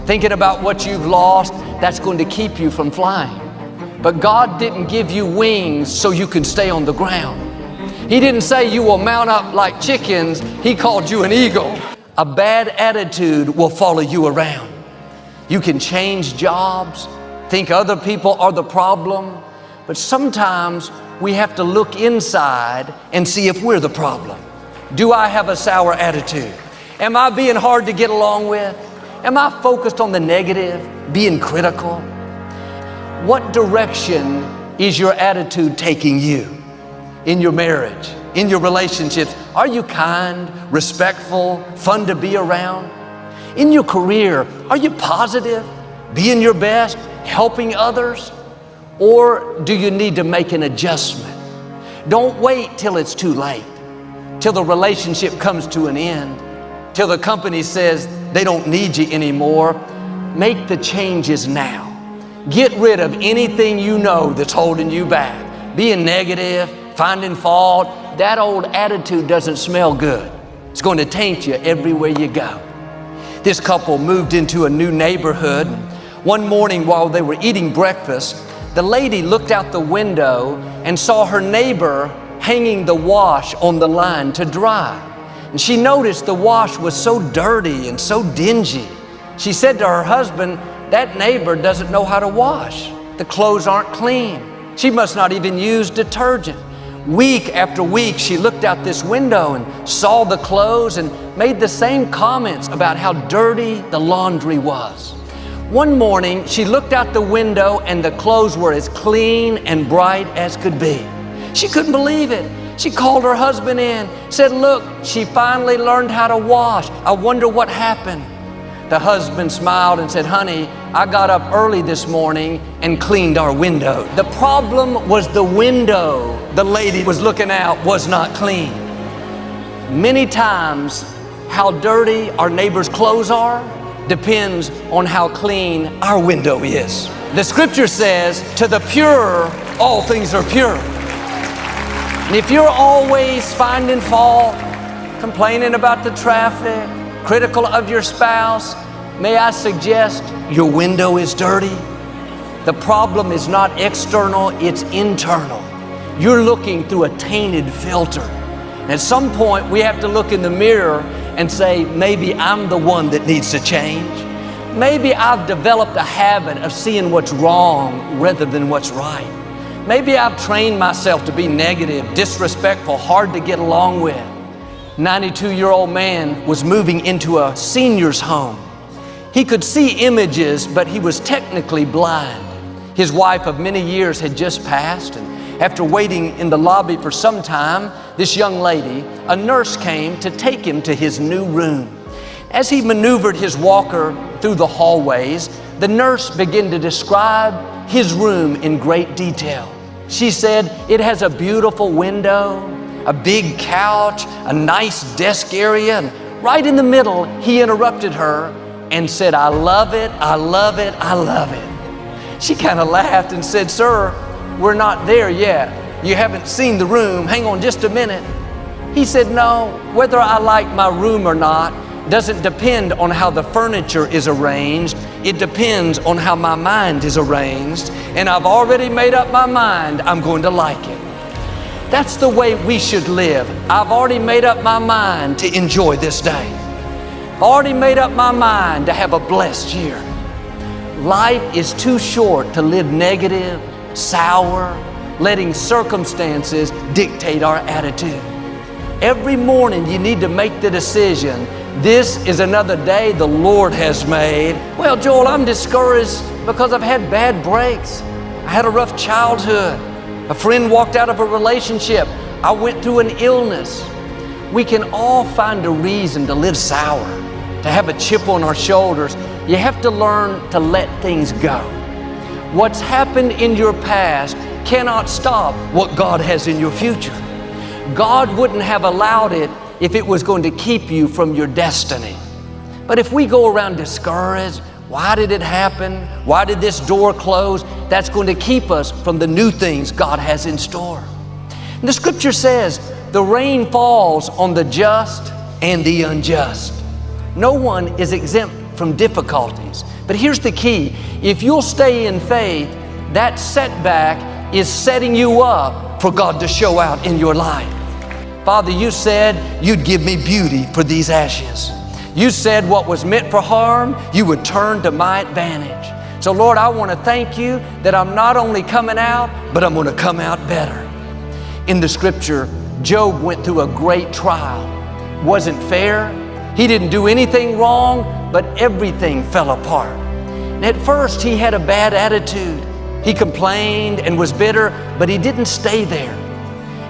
thinking about what you've lost, that's going to keep you from flying. But God didn't give you wings so you can stay on the ground. He didn't say you will mount up like chickens. He called you an eagle. A bad attitude will follow you around. You can change jobs, think other people are the problem, but sometimes we have to look inside and see if we're the problem. Do I have a sour attitude? Am I being hard to get along with? Am I focused on the negative, being critical? What direction is your attitude taking you in your marriage, in your relationships? Are you kind, respectful, fun to be around? In your career, are you positive, being your best, helping others? Or do you need to make an adjustment? Don't wait till it's too late, till the relationship comes to an end, till the company says they don't need you anymore. Make the changes now. Get rid of anything you know that's holding you back. Being negative, finding fault, that old attitude doesn't smell good. It's going to taint you everywhere you go. This couple moved into a new neighborhood. One morning while they were eating breakfast, the lady looked out the window and saw her neighbor hanging the wash on the line to dry. And she noticed the wash was so dirty and so dingy. She said to her husband, "That neighbor doesn't know how to wash. The clothes aren't clean. She must not even use detergent." Week after week, she looked out this window and saw the clothes and made the same comments about how dirty the laundry was. One morning, she looked out the window and the clothes were as clean and bright as could be. She couldn't believe it. She called her husband in, said, "Look, she finally learned how to wash. I wonder what happened." The husband smiled and said, "Honey, I got up early this morning and cleaned our window." The problem was the window the lady was looking out was not clean. Many times, how dirty our neighbor's clothes are depends on how clean our window is. The scripture says, "To the pure, all things are pure." And if you're always finding fault, complaining about the traffic, critical of your spouse, may I suggest your window is dirty? The problem is not external, it's internal. You're looking through a tainted filter. And at some point, we have to look in the mirror and say, maybe I'm the one that needs to change. Maybe I've developed a habit of seeing what's wrong rather than what's right. Maybe I've trained myself to be negative, disrespectful, hard to get along with. 92-year-old man was moving into a senior's home. He could see images, but he was technically blind. His wife of many years had just passed, and after waiting in the lobby for some time, this young lady, a nurse, came to take him to his new room. As he maneuvered his walker through the hallways, the nurse began to describe his room in great detail. She said, "It has a beautiful window, a big couch, a nice desk area," and right in the middle, he interrupted her and said, "I love it, I love it, I love it." She kind of laughed and said, "Sir, we're not there yet. You haven't seen the room. Hang on just a minute." He said, "No, whether I like my room or not doesn't depend on how the furniture is arranged. It depends on how my mind is arranged. And I've already made up my mind I'm going to like it." That's the way we should live. I've already made up my mind to enjoy this day. I've already made up my mind to have a blessed year. Life is too short to live negative, sour, letting circumstances dictate our attitude. Every morning you need to make the decision, this is another day the Lord has made. "Well, Joel, I'm discouraged because I've had bad breaks. I had a rough childhood. A friend walked out of a relationship. I went through an illness." We can all find a reason to live sour, to have a chip on our shoulders. You have to learn to let things go. What's happened in your past cannot stop what God has in your future. God wouldn't have allowed it if it was going to keep you from your destiny. But if we go around discouraged, why did it happen? Why did this door close? That's going to keep us from the new things God has in store. And the scripture says, the rain falls on the just and the unjust. No one is exempt from difficulties. But here's the key. If you'll stay in faith, that setback is setting you up for God to show out in your life. Father, you said you'd give me beauty for these ashes. You said what was meant for harm, you would turn to my advantage. So Lord, I want to thank you that I'm not only coming out, but I'm going to come out better. In the scripture, Job went through a great trial. Wasn't fair. He didn't do anything wrong, but everything fell apart. And at first, he had a bad attitude. He complained and was bitter, but he didn't stay there.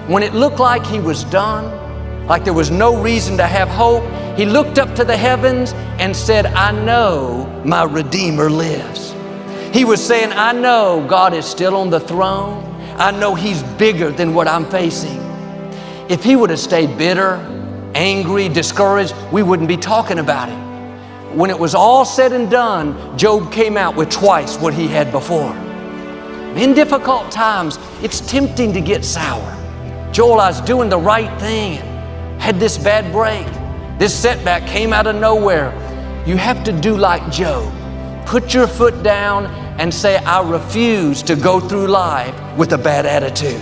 When it looked like he was done, like there was no reason to have hope, he looked up to the heavens and said, I know my Redeemer lives. He was saying, I know God is still on the throne. I know He's bigger than what I'm facing. If he would have stayed bitter, angry, discouraged, we wouldn't be talking about it. When it was all said and done, Job came out with twice what he had before. In difficult times, it's tempting to get sour. Joel, I was doing the right thing, had this bad break. This setback came out of nowhere. You have to do like Job. Put your foot down and say, I refuse to go through life with a bad attitude.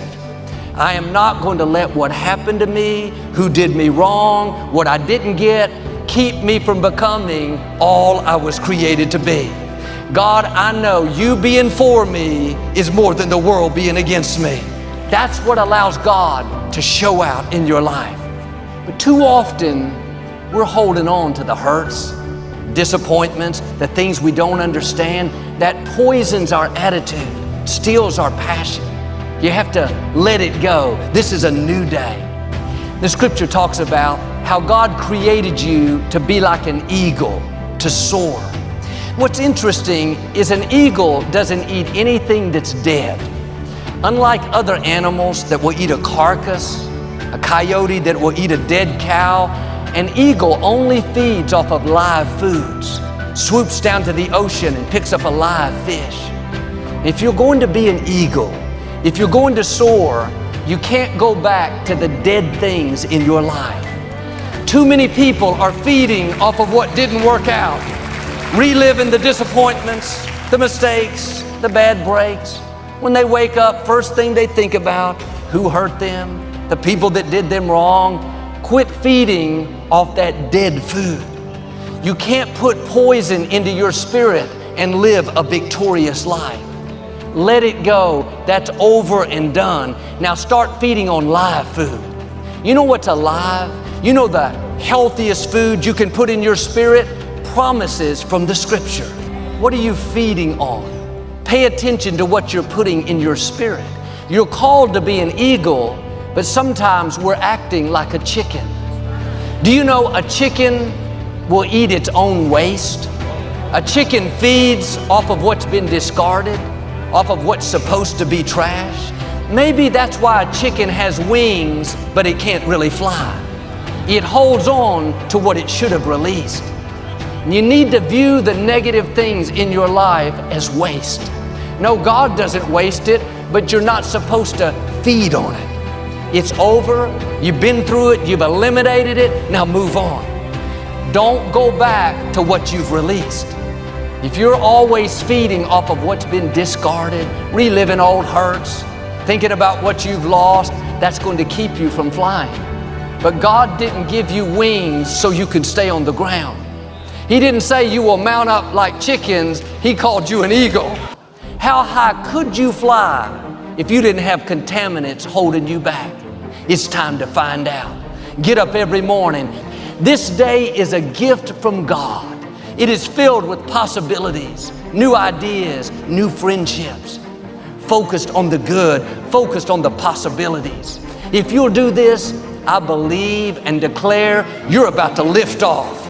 I am not going to let what happened to me, who did me wrong, what I didn't get, keep me from becoming all I was created to be. God, I know you being for me is more than the world being against me. That's what allows God to show out in your life. But too often, we're holding on to the hurts, disappointments, the things we don't understand. That poisons our attitude, steals our passion. You have to let it go. This is a new day. The scripture talks about how God created you to be like an eagle, to soar. What's interesting is an eagle doesn't eat anything that's dead. Unlike other animals that will eat a carcass, a coyote that will eat a dead cow, an eagle only feeds off of live foods, swoops down to the ocean and picks up a live fish. If you're going to be an eagle, if you're going to soar, you can't go back to the dead things in your life. Too many people are feeding off of what didn't work out, reliving the disappointments, the mistakes, the bad breaks. When they wake up, first thing they think about, who hurt them, the people that did them wrong. Quit feeding off that dead food. You can't put poison into your spirit and live a victorious life. Let it go. That's over and done. Now start feeding on live food. You know what's alive? You know the healthiest food you can put in your spirit? Promises from the scripture. What are you feeding on? Pay attention to what you're putting in your spirit. You're called to be an eagle, but sometimes we're acting like a chicken. Do you know a chicken will eat its own waste? A chicken feeds off of what's been discarded, off of what's supposed to be trash. Maybe that's why a chicken has wings, but it can't really fly. It holds on to what it should have released. You need to view the negative things in your life as waste. No, God doesn't waste it, but you're not supposed to feed on it. It's over, you've been through it, you've eliminated it, now move on. Don't go back to what you've released. If you're always feeding off of what's been discarded, reliving old hurts, thinking about what you've lost, that's going to keep you from flying. But God didn't give you wings so you can stay on the ground. He didn't say you will mount up like chickens. He called you an eagle. How high could you fly if you didn't have contaminants holding you back? It's time to find out. Get up every morning. This day is a gift from God. It is filled with possibilities, new ideas, new friendships. Focused on the good, focused on the possibilities. If you'll do this, I believe and declare you're about to lift off.